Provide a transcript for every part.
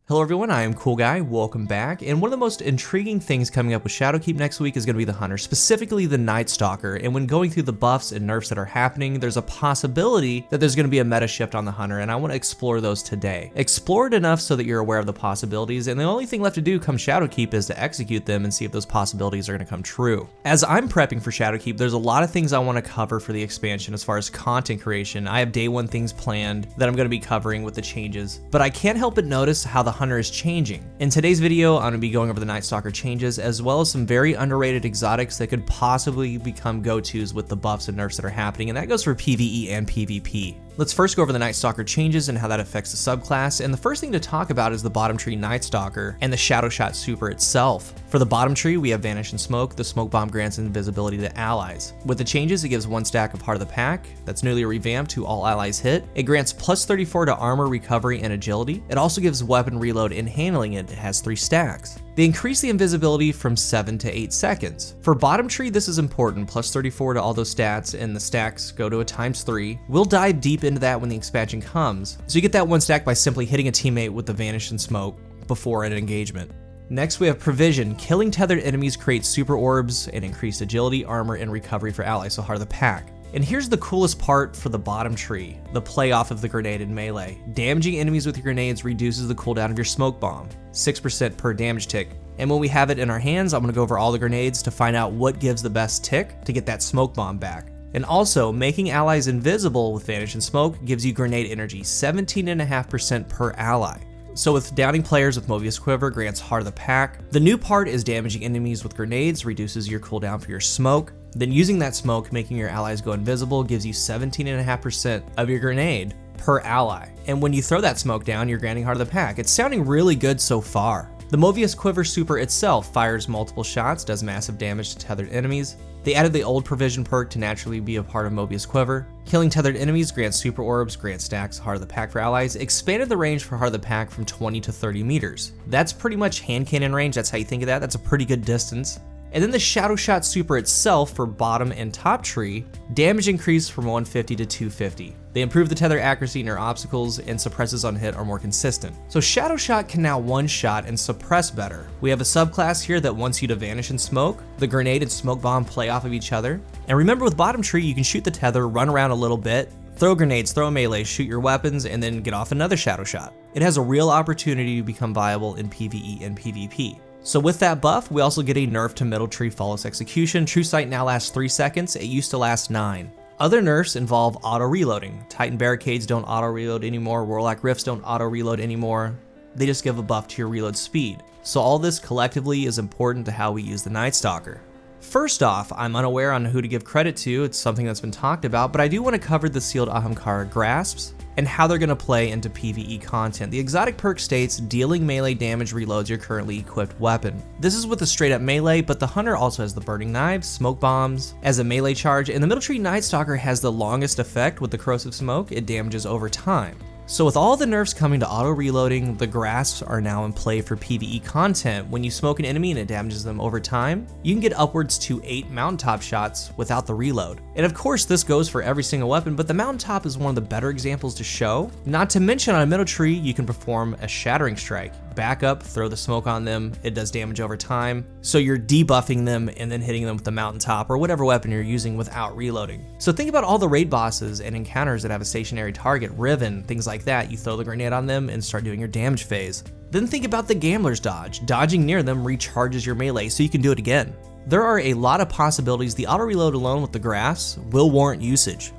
Hello everyone, I am CoolGuy, welcome back, and one of the most intriguing things coming up with Shadowkeep next week is going to be the Hunter, specifically the Nightstalker, and when going through the buffs and nerfs that are happening, there's a possibility that there's going to be a meta shift on the Hunter, and I want to explore those today. Explore it enough so that you're aware of the possibilities, and the only thing left to do come Shadowkeep is to execute them and see if those possibilities are going to come true. As I'm prepping for Shadowkeep, there's a lot of things I want to cover for the expansion as far as content creation. I have day one things planned that I'm going to be covering with the changes, but I can't help but notice how the Hunter is changing. In today's video, I'm going to be going over the Nightstalker changes as well as some very underrated exotics that could possibly become go-tos with the buffs and nerfs that are happening, and that goes for PvE and PvP. Let's first go over the Nightstalker changes and how that affects the subclass, and the first thing to talk about is the bottom tree Nightstalker and the Shadowshot super itself. For the bottom tree, we have Vanish and Smoke. The Smoke Bomb grants invisibility to allies. With the changes, it gives one stack of Heart of the Pack. That's newly revamped to all allies hit. It grants plus 34 to armor, recovery, and agility. It also gives weapon reload and handling it. It has 3 stacks. They increase the invisibility from 7 to 8 seconds. For bottom tree, this is important, plus 34 to all those stats, and the stacks go to a ×3. We'll dive deep into that when the expansion comes. So you get that 1 stack by simply hitting a teammate with the Vanish and Smoke before an engagement. Next, we have Provision. Killing tethered enemies creates super orbs and increased agility, armor, and recovery for allies, so Heart of the Pack. And here's the coolest part for the bottom tree, the play off of the grenade in melee. Damaging enemies with your grenades reduces the cooldown of your smoke bomb, 6% per damage tick. And when we have it in our hands, I'm gonna go over all the grenades to find out what gives the best tick to get that smoke bomb back. And also, making allies invisible with Vanish and Smoke gives you grenade energy, 17.5% per ally. So with downing players with Movius Quiver grants Heart of the Pack. The new part is damaging enemies with grenades reduces your cooldown for your smoke. Then using that smoke, making your allies go invisible gives you 17.5% of your grenade per ally. And when you throw that smoke down, you're granting Heart of the Pack. It's sounding really good so far. The Movius Quiver super itself fires multiple shots, does massive damage to tethered enemies. They added the old Provision perk to naturally be a part of Movius Quiver. Killing tethered enemies grants super orbs, grants stacks, Heart of the Pack for allies. Expanded the range for Heart of the Pack from 20 to 30 meters. That's pretty much hand cannon range, that's how you think of that. That's a pretty good distance. And then the Shadowshot super itself for bottom and top tree, damage increase from 150 to 250. They improve the tether accuracy near obstacles, and suppresses on hit are more consistent. So Shadowshot can now one-shot and suppress better. We have a subclass here that wants you to Vanish and Smoke. The grenade and smoke bomb play off of each other. And remember with bottom tree, you can shoot the tether, run around a little bit, throw grenades, throw a melee, shoot your weapons, and then get off another Shadowshot. It has a real opportunity to become viable in PvE and PvP. So with that buff, we also get a nerf to middle tree flawless execution. True Sight now lasts 3 seconds, it used to last 9. Other nerfs involve auto-reloading. Titan Barricades don't auto-reload anymore, Warlock Rifts don't auto-reload anymore. They just give a buff to your reload speed. So all this collectively is important to how we use the Nightstalker. First off, I'm unaware on who to give credit to, it's something that's been talked about, but I do want to cover the sealed Ahamkara grasps and how they're going to play into PvE content. The exotic perk states, dealing melee damage reloads your currently equipped weapon. This is with a straight up melee, but the Hunter also has the burning knives, smoke bombs as a melee charge, and the middle tree Nightstalker has the longest effect with the corrosive smoke, it damages over time. So with all the nerfs coming to auto-reloading, the grasps are now in play for PvE content. When you smoke an enemy and it damages them over time, you can get upwards to 8 mountaintop shots without the reload. And of course this goes for every single weapon, but the mountaintop is one of the better examples to show. Not to mention on a middle tree, you can perform a shattering strike. Back up, throw the smoke on them, it does damage over time. So you're debuffing them and then hitting them with the mountaintop or whatever weapon you're using without reloading. So think about all the raid bosses and encounters that have a stationary target, Riven, things like that. You throw the grenade on them and start doing your damage phase. Then think about the Gambler's Dodge. Dodging near them recharges your melee so you can do it again. There are a lot of possibilities. The auto reload alone with the grasps will warrant usage.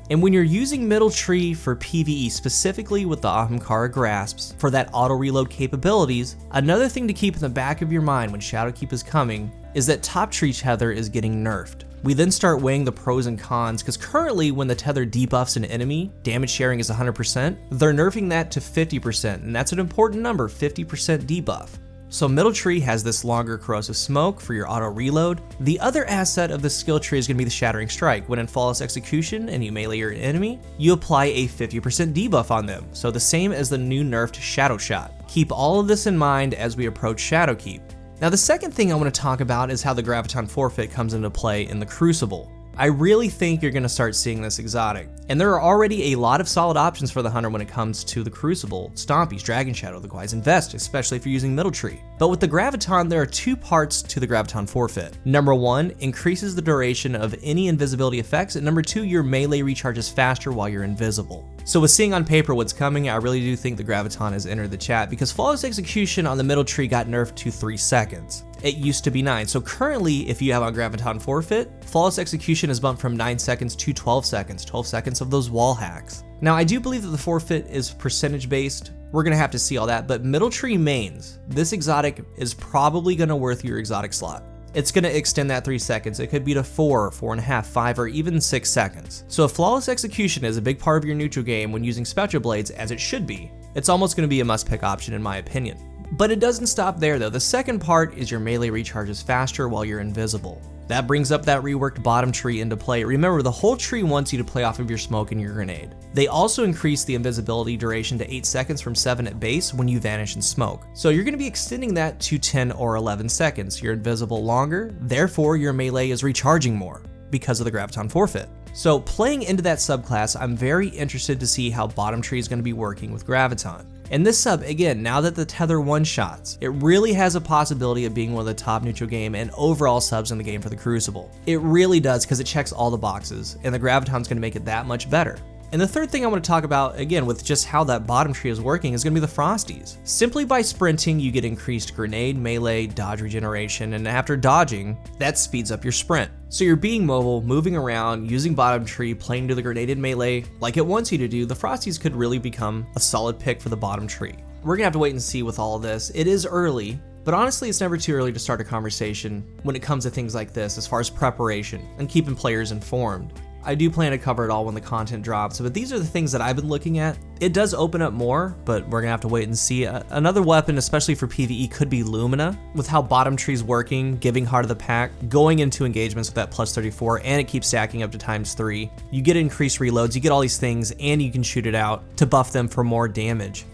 And when you're using middle tree for PvE, specifically with the Ahamkara grasps, for that auto reload capabilities, another thing to keep in the back of your mind when Shadowkeep is coming is that top tree tether is getting nerfed. We then start weighing the pros and cons, because currently when the tether debuffs an enemy, damage sharing is 100%, they're nerfing that to 50%, and that's an important number, 50% debuff. So middle tree has this longer corrosive smoke for your auto reload. The other asset of the skill tree is going to be the shattering strike. When in flawless execution and you melee your enemy, you apply a 50% debuff on them. So the same as the new nerfed Shadowshot. Keep all of this in mind as we approach Shadowkeep. Now the second thing I want to talk about is how the Graviton forfeit comes into play in the Crucible. I really think you're going to start seeing this exotic. And there are already a lot of solid options for the hunter when it comes to the Crucible, Stompies, Dragon Shadow, the Guys, and Vest, especially if you're using Middle Tree. But with the Graviton, there are two parts to the Graviton forfeit. Number one, increases the duration of any invisibility effects, and number two, your melee recharges faster while you're invisible. So with seeing on paper what's coming, I really do think the Graviton has entered the chat because Flawless Execution on the Middle Tree got nerfed to 3 seconds. It used to be 9, so currently if you have on Graviton forfeit, Flawless Execution is bumped from 9 seconds to 12 seconds, 12 seconds of those wall hacks. Now I do believe that the forfeit is percentage based, we're gonna have to see all that, but Middle Tree mains, this exotic is probably gonna worth your exotic slot. It's gonna extend that 3 seconds. It could be to 4, 4.5, 5, or even 6 seconds. So if Flawless Execution is a big part of your neutral game when using Spectral Blades, as it should be, it's almost gonna be a must-pick option in my opinion. But it doesn't stop there though. The second part is your melee recharges faster while you're invisible. That brings up that reworked bottom tree into play. Remember, the whole tree wants you to play off of your smoke and your grenade. They also increase the invisibility duration to 8 seconds from 7 at base when you vanish in smoke. So you're going to be extending that to 10 or 11 seconds. You're invisible longer, therefore your melee is recharging more because of the Graviton forfeit. So playing into that subclass, I'm very interested to see how bottom tree is going to be working with Graviton. And this sub, again, now that the tether one-shots, it really has a possibility of being one of the top neutral game and overall subs in the game for the Crucible. It really does because it checks all the boxes, and the Graviton's going to make it that much better. And the third thing I want to talk about, again, with just how that bottom tree is working, is going to be the Frosties. Simply by sprinting, you get increased grenade, melee, dodge regeneration, and after dodging, that speeds up your sprint. So you're being mobile, moving around, using bottom tree, playing to the grenaded melee like it wants you to do, the Frosties could really become a solid pick for the bottom tree. We're going to have to wait and see with all of this. It is early, but honestly, it's never too early to start a conversation when it comes to things like this as far as preparation and keeping players informed. I do plan to cover it all when the content drops, but these are the things that I've been looking at. It does open up more, but we're gonna have to wait and see. Another weapon, especially for PvE, could be Lumina. With how bottom tree's working, giving Heart of the Pack, going into engagements with that plus 34, and it keeps stacking up to ×3. You get increased reloads, you get all these things, and you can shoot it out to buff them for more damage.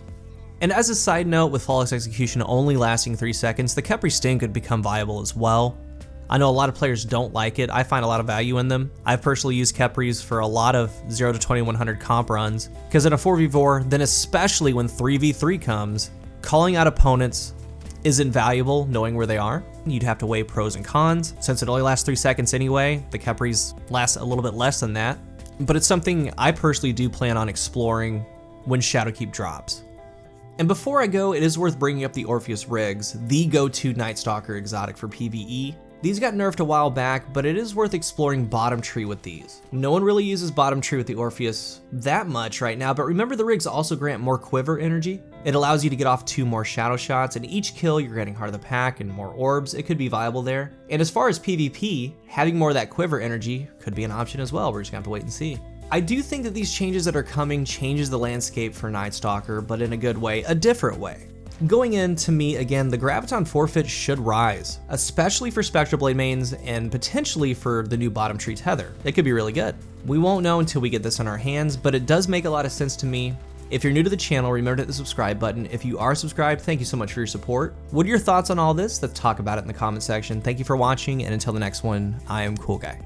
And as a side note, with Flawless Execution only lasting 3 seconds, the Khepri Sting could become viable as well. I know a lot of players don't like it. I find a lot of value in them. I've personally used Khepris for a lot of 0 to 2100 comp runs, because in a 4v4, then especially when 3v3 comes, calling out opponents is invaluable knowing where they are. You'd have to weigh pros and cons. Since it only lasts 3 seconds anyway, the Khepris last a little bit less than that. But it's something I personally do plan on exploring when Shadowkeep drops. And before I go, it is worth bringing up the Orpheus Rigs, the go-to Nightstalker exotic for PvE. These got nerfed a while back, but it is worth exploring bottom tree with these. No one really uses bottom tree with the Orpheus that much right now, but remember the rigs also grant more Quiver energy. It allows you to get off 2 more shadow shots, and each kill you're getting Heart of the Pack and more orbs. It could be viable there. And as far as PvP, having more of that Quiver energy could be an option as well. We're just gonna have to wait and see. I do think that these changes that are coming changes the landscape for Nightstalker, but in a good way, a different way. Going in, to me, again, the Graviton forfeit should rise, especially for Spectral Blade mains and potentially for the new bottom tree tether. It could be really good. We won't know until we get this in our hands, but it does make a lot of sense to me. If you're new to the channel, remember to hit the subscribe button. If you are subscribed, thank you so much for your support. What are your thoughts on all this? Let's talk about it in the comment section. Thank you for watching, and until the next one, I am CoolGuy.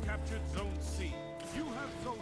Captured Zone C. You have zone